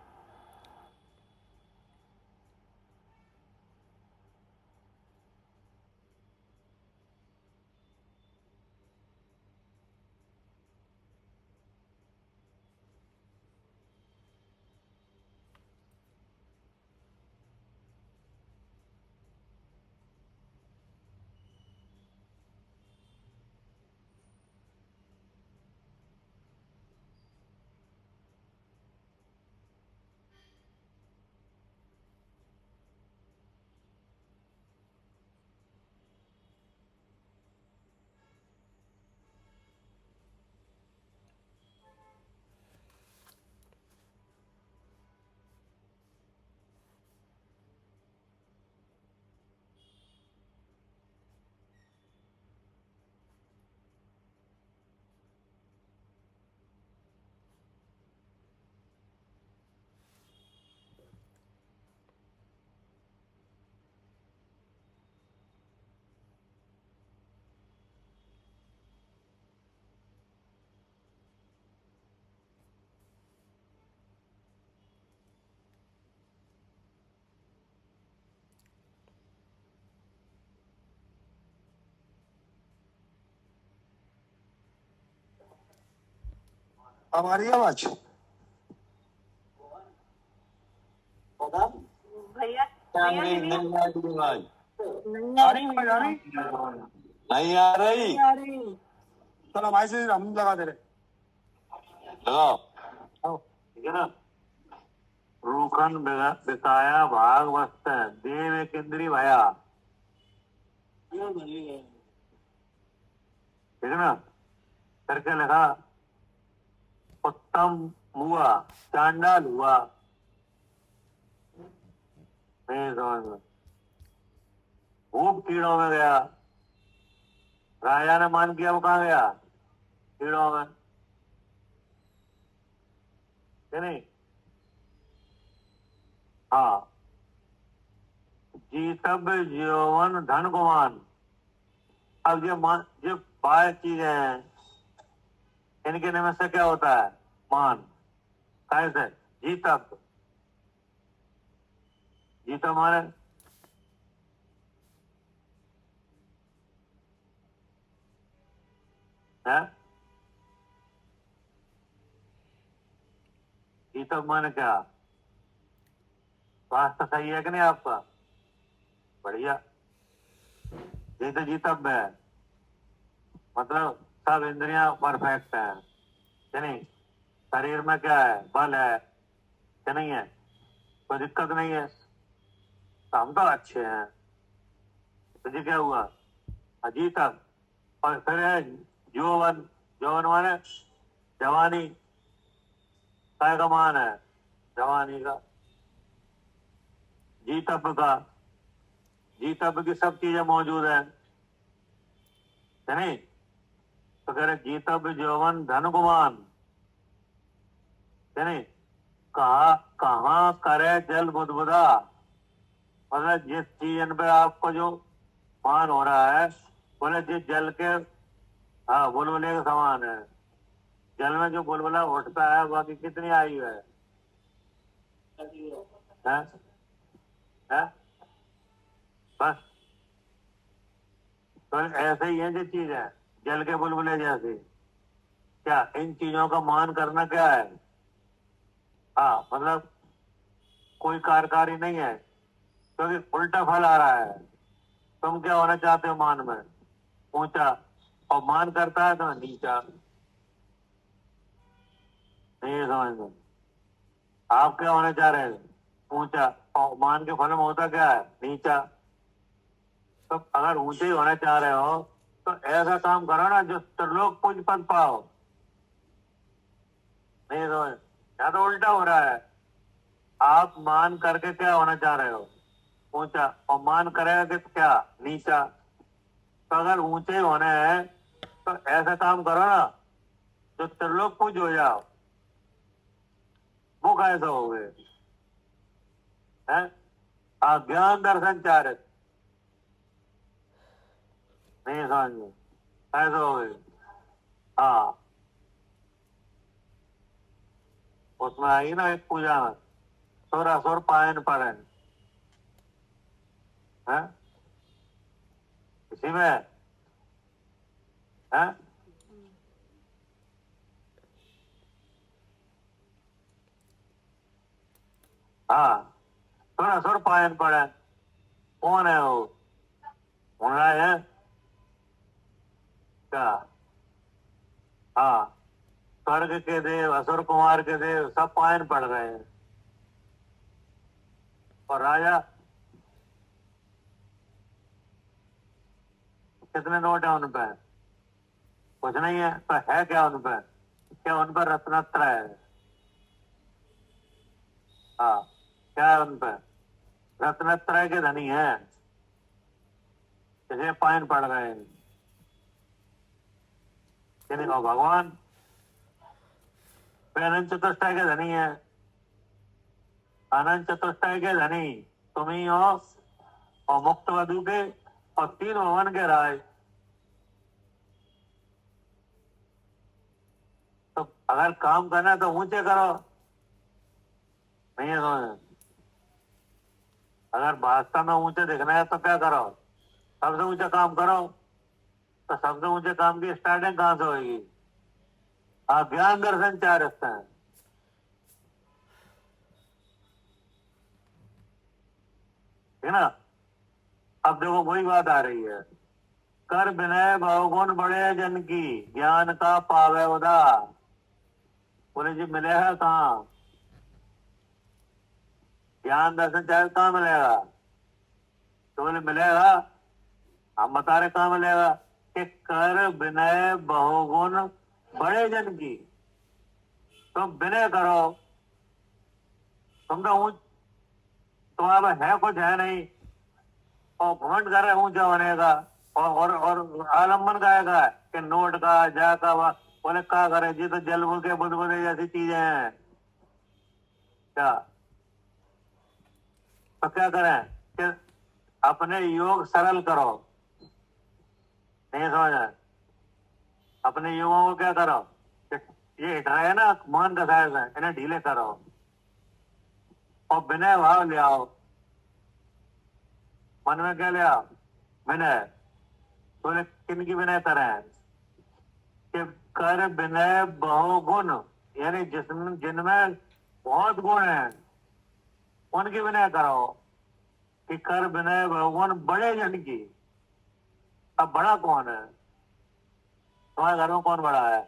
हमारी आवाज भैया भैया नहीं सुनिए। नहीं आ रही आवाज, नहीं आ रही, आवाज आ रही, नहीं आ रही। नहीं आ रही। चलो हमारे से हम लगा दे रहे। लगाओ, आओ। ठीक है ना। रूखन बिकाया भाग वस्त देव एक इंद्री भया, ठीक है ना। करके लिखा उत्तम हुआ चांडाल हुआ, नहीं समझ में। खूब कीड़ों में गया, राजा ने मान किया, वो कहाँ गया? कीड़ों में, कि नहीं? हाँ, जीतब यौवन धन गुमान। अब ये बाह्य चीजें हैं, इनके निमित्त से क्या होता है? मान। कैसे? जीतब, जीतब माने है, जीतब माने क्या? स्वास्थ्य सही है कि नहीं आपका? बढ़िया, ये तो जीतब है, मतलब सब इंद्रियां परफेक्ट हैं, कि नहीं? शरीर में क्या है? बल है कि नहीं है? कोई दिक्कत नहीं है, तो हम तो अच्छे हैं। तो ये क्या हुआ? अजीतब। और फिर है यौवन, यौवन माने जवानी, काय का मान है? जवानी का। जीतब का, जीतब की सब चीजें मौजूद है नहीं? तो कह रहे जीतब यौवन धन गुमान, नहीं? कहाँ करे जल बुदबुदा, मतलब जिस चीज पे आपको जो मान हो रहा है, बोले जिस जल के, हाँ, बुलबुले के समान है। जल में जो बुलबुला उठता है, बाकी कितनी आयु है? हैं? हैं? बस, तो ऐसे ही है जो चीज है, जल के बुलबुले जैसे। क्या इन चीजों का मान करना क्या है? हाँ, मतलब कोई कार्यकारी नहीं है, क्योंकि उल्टा फल आ रहा है। तुम क्या होना चाहते हो मान में? ऊंचा, और मान करता है तो नीचा। नहीं समझ में? आप क्या होना चाह रहे हैं? ऊंचा, और मान के फल में होता क्या है? नीचा। तो अगर ऊंचे ही होना चाह रहे हो, तो ऐसा काम करो ना जो त्रिलोक पूज पद पाओ। नहीं समझ? या तो उल्टा हो रहा है, आप मान करके क्या होना चाह रहे हो? ऊंचा, और मान करेगा कि क्या? नीचा। तो अगर ऊंचे होने हैं, तो ऐसा काम करो ना जो त्रिलोक पूज हो जाओ। वो कैसे हो गए? हैं? ज्ञान दर्शन चारित, नहीं समझ में? कैसे हो गए? हाँ, उसमें आई ना एक पूजा में, सुर असुर पायन परन है, इसी में है। हाँ, सुर असुर पायन परन, कौन है वो? सुन रहा है क्या? हाँ, स्वर्ग के देव, असुर कुमार के देव सब पायन पड़ रहे हैं, और राजा कितने नोट है उन पे? कुछ नहीं है, तो है क्या उन पे? क्या उन पर रत्नत्र है? हाँ, क्या है उन पे? रत्नत्रय के धनी है, इसे पायन पड़ रहे हैं। और भगवान वे अनंत चतुष्टय के धनी है, अनंत चतुष्टय के धनी तुम ही हो, और मुक्त वधु के, और तीन भवन के राय। तो अगर काम करना है तो ऊंचे करो, नहीं है समझ? अगर वास्तव में ऊंचे दिखना है तो क्या करो? सबसे ऊंचा काम करो। तो सबसे ऊंचे काम की स्टार्टिंग कहाँ से होगी? हाँ, ज्ञान दर्शन चार रखते हैं। ठीक है ना। अब देखो वही बात आ रही है, कर विनय बहुगुण बड़े जन की, ज्ञान का पावे उदार। बोले जी मिलेगा कहाँ, ज्ञान दर्शन चाहे कहाँ मिलेगा? तो बोले मिलेगा, हम बता रहे कहाँ मिलेगा, कि कर विनय बहुगुण बड़े जन की। तुम विनय करो, तुम तो ऊंच, तुम्हारा है कुछ है नहीं, और घमंड कर रहे ऊंचा होने का, और आलम्बन का है कि नोट का जा का बोले क्या करे जी, तो जल बुल के बुदबुदे जैसी चीजें हैं क्या? तो क्या करें कि अपने योग सरल करो। नहीं समझ आए? अपने युगों को क्या करो कि ये हिटाए ना मान कसाए से, इन्हें ढीले करो और विनय भाव ले आओ। मन में क्या ले आओ? विनय। बोले किन की विनय करें? कि कर विनय बहुगुण, यानी जिसमें जिनमें बहुत गुण है उनकी विनय करो। कि कर विनय बहुगुण बड़े जन की। अब बड़ा कौन है? तुम्हारे घर में कौन बड़ा है?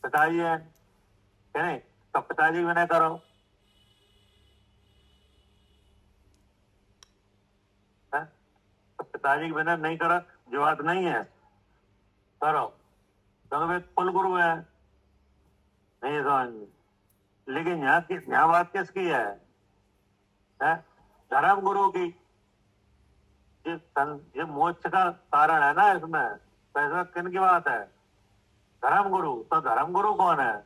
पिताजी है कि नहीं? तो पिताजी की विनय करो। है? तो पिताजी की विनय नहीं करो जो बात नहीं है, करो, क्योंकि वे कुल गुरु है। नहीं समझ? लेकिन यहाँ बात किसकी है? धर्म गुरु की। ये मोक्ष का कारण है ना इसमें, तो इसमें किन की बात है? धर्म गुरु। तो धर्म गुरु कौन है?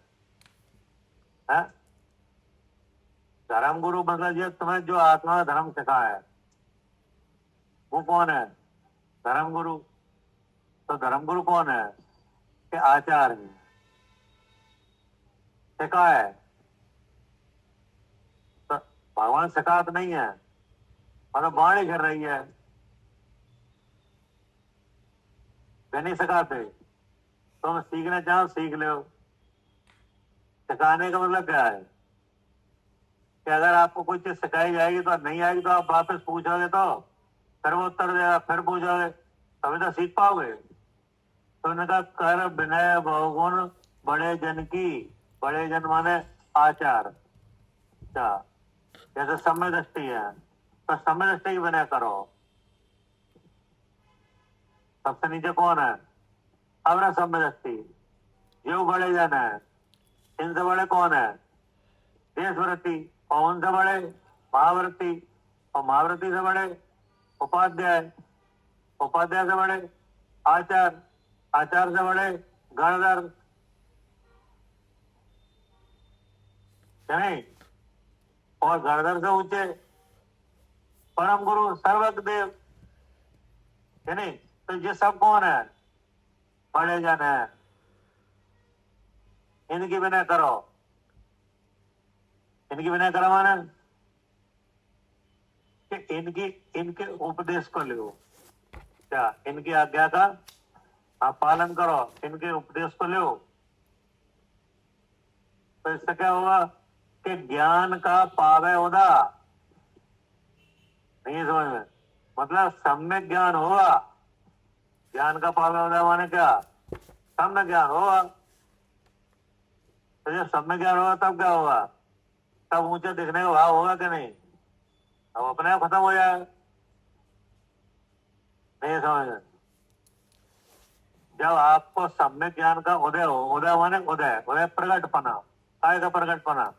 धर्म गुरु मतलब ये तुम्हें जो आत्मा में धर्म सिखाया है वो कौन है? धर्म गुरु। तो धर्म गुरु कौन है? कि आचार्य सिखाया है। तो भगवान सिखात नहीं है, मतलब वाणी कर रही है, वे नहीं सिखाते। तुम सीखना चाहो सीख लो। सिखाने का मतलब क्या है? कि अगर आपको कोई चीज सिखाई जाएगी तो नहीं आएगी तो आप वापस पूछोगे, तो फिर वो उत्तर देगा, फिर पूछोगे, तभी तो सीख पाओगे। तो उन्होंने कहा कर विनय बहुगुण बड़े जन की। बड़े जन माने आचार। क्या? जैसे समय दृष्टि है तो समय दृष्टि की विनय करो। सबसे नीचे कौन है? अपना समय दृष्टि। जो बड़े जन है, इनसे बड़े कौन है? देशव्रती। और उनसे बड़े महाव्रती। और महाव्रती से बड़े उपाध्याय। उपाध्याय से बड़े आचार। आचार से बड़े गणधर। नहीं? और गणधर से ऊंचे परम गुरु सर्वज्ञ देव। है नहीं? तो ये सब कौन है? बड़े जन है। इनकी विनय करो। इनकी विनय करो माने कि इनके उपदेश को लो। क्या? इनकी आज्ञा का आप पालन करो, इनके उपदेश को लो। तो इससे क्या होगा कि ज्ञान का पावे उदा। नहीं समझ में? मतलब सम्यक ज्ञान होगा। ज्ञान का पावे उदा माने क्या? सम्यक ज्ञान होगा। तो जब सम्यक ज्ञान होगा तब क्या होगा? तब ऊंचे दिखने का भाव होगा कि नहीं? अब अपने आप खत्म हो जाएगा। नहीं समझ में? जब आपको सम्यक ज्ञान का उदय हो, उदय माने उदय, उदय प्रगटपना, काय का प्रगटपना,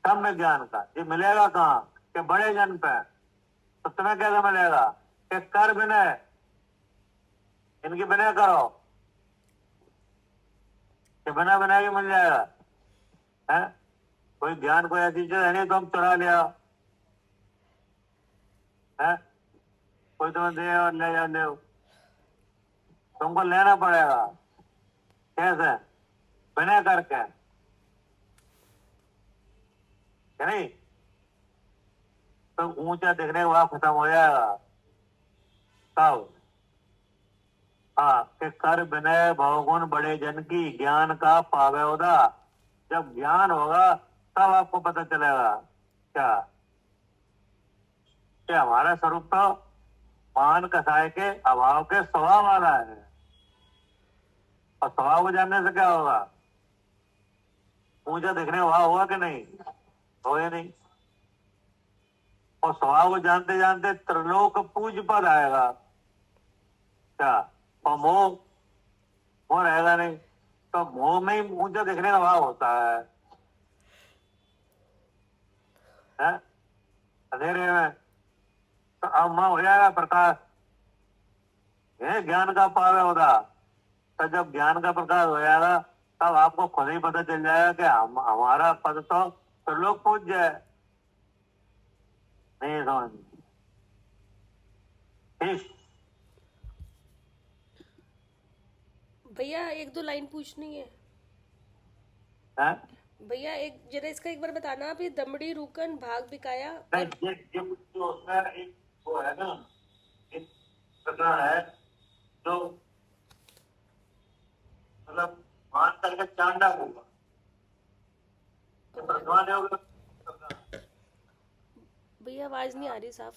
सम्यक ज्ञान का, ये मिलेगा कहाँ? कि बड़े जन पे। तो तुम्हें कैसे मिलेगा? कि कर विनय, इनकी विनय करो, कि बिना विनय के मिल जाएगा। है? कोई ज्ञान कोई ऐसी चीज है नहीं तो हम चुरा लिया है, कोई तुम्हें दे और ले जा ले, तुमको लेना पड़ेगा। कैसे? विनय करके। नहीं? तो ऊंचा दिखने के बाद खत्म हो जाएगा। तब हाँ कि कर विनय भवगुण बड़े जन की ज्ञान का पावे उदा। जब ज्ञान होगा तब आपको पता चलेगा क्या कि हमारा स्वरूप तो मान कसाय के अभाव के स्वभाव वाला है। और स्वभाव को जानने से क्या होगा? ऊंचा दिखने का भाव होगा कि नहीं? हो या नहीं? और स्वभाव को जानते जानते त्रिलोक पूज पद आएगा क्या? और मोह मोह रहेगा नहीं। तो मोह में ही ऊंचा दिखने का भाव होता है? अंधेरे में तो अब मोह हो जाएगा प्रकाश। ये ज्ञान का पावे होगा। तो जब ज्ञान का प्रकाश हो जाएगा तब आपको खुद ही पता चल जाएगा कि हमारा पद तो त्रिलोक पूज्य है। नहीं समझ? ठीक भैया एक दो लाइन पूछनी है। है? भैया एक जरा इसका एक बार बताना आप, ये दमड़ी रूकन भाग बिकाया नहीं, और ये जो उसमें एक वो है ना, एक प्रकरण है जो मतलब मान करके चांडा होगा तो प्रधान है होगा। भैया आवाज नहीं आ रही साफ।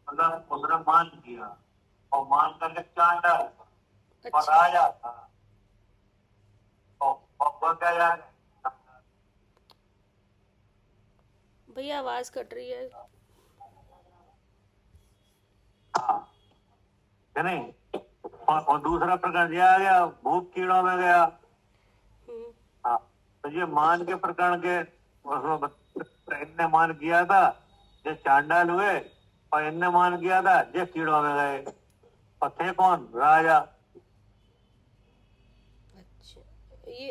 मतलब उसने मान किया और मान करके चांडा होगा और अच्छा राजा था और वो क्या यार भैया आवाज कट रही है। हाँ है नहीं? और दूसरा प्रकरण यह आ गया भूख कीड़ों में गया। हम्म, हाँ तो ये मान के प्रकरण के इनने मान किया था जो चांडाल हुए और इनने मान किया था जो कीड़ों में गए। और थे कौन? राजा। अच्छा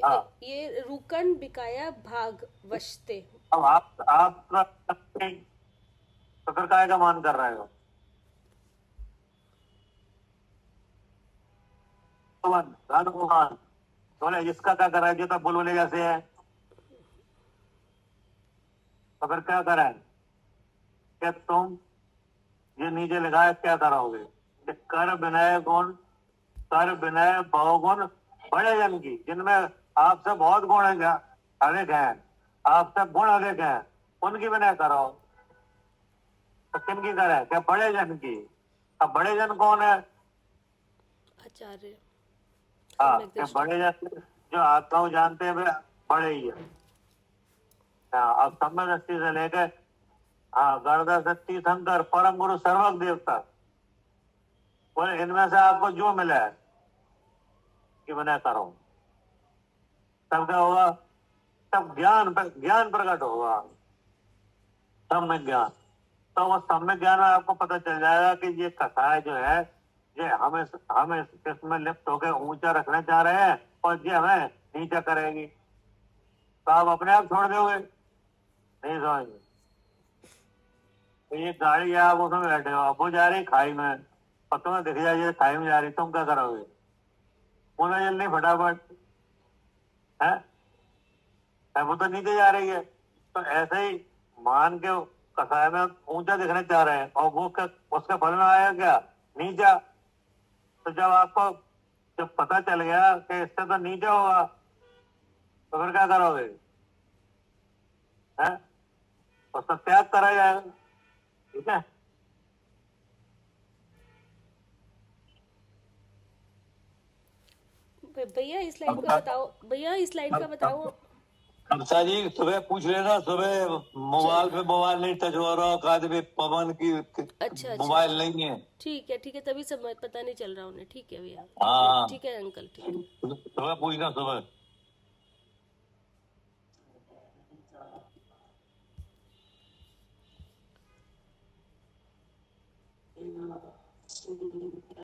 हाँ ये रूकन बिकाया भाग वशते। अब आप तो फिर काय का मान कर रहे हो? भगवान बोले इसका क्या करा है? जो तो बुलबुले जैसे है तो फिर क्या करें कि तुम ये नीचे लिखा है क्या करोगे कि कर विनय गुण कर विनय बहुगुण बड़े जन की जिनमें आपसे बहुत गुण अधिक हैं, आपसे गुण अधिक हैं, उनकी विनय करो। तो किनकी करें? क्या बड़े जन की। अब बड़े जन कौन है? आचार्य हाँ सम्यक क्या दृष्टि। बड़े जन जो आत्मा को जानते हैं वे बड़े ही है। हाँ अब सम्यक दृष्टि से लेकर हाँ गणदा शक्ति शंकर परम गुरु सर्वक देवता बोले इनमें से आपको जो मिला है कि विनय करो। तब क्या होगा? तब ज्ञान प्रकट होगा। सम्यक ज्ञान। तो वो सम्यक ज्ञान में आपको पता चल जाएगा कि ये कसाय जो है ये हम इसमें लिप्त होकर ऊंचा रखना चाह रहे हैं और ये हमें नीचा करेगी। तो आप अपने आप छोड़ दोगे? नहीं समझ? तो ये गाड़ी है आप उसमें बैठे हो, अब वो जा रही खाई में और तुम्हें दिख जाए खाई में जा रही, तुम क्या करोगे? मुझे जल्दी फटाफट है? वो तो नीचे जा रही है। तो ऐसे ही मान के कसाय में ऊंचा दिखना चाह रहे हैं और वो उसके फल में आया क्या? नीचा। तो जब आपको जब पता चल गया कि इससे तो नीचा होगा तो फिर क्या करोगे? है? उसका त्याग करा जाएगा। ठीक है? भैया इस लाइन का बताओ, भैया इस लाइन का बताओ। कमसा जी सुबह पूछ लेना, सुबह मोबाइल पे मोबाइल नहीं टच हो रहा, काद पे पवन की अच्छा अच्छा मोबाइल नहीं है। ठीक है तभी समय पता नहीं चल रहा उन्हें। ठीक है भैया हाँ ठीक है अंकल ठीक है। सुबह पूछना सुबह।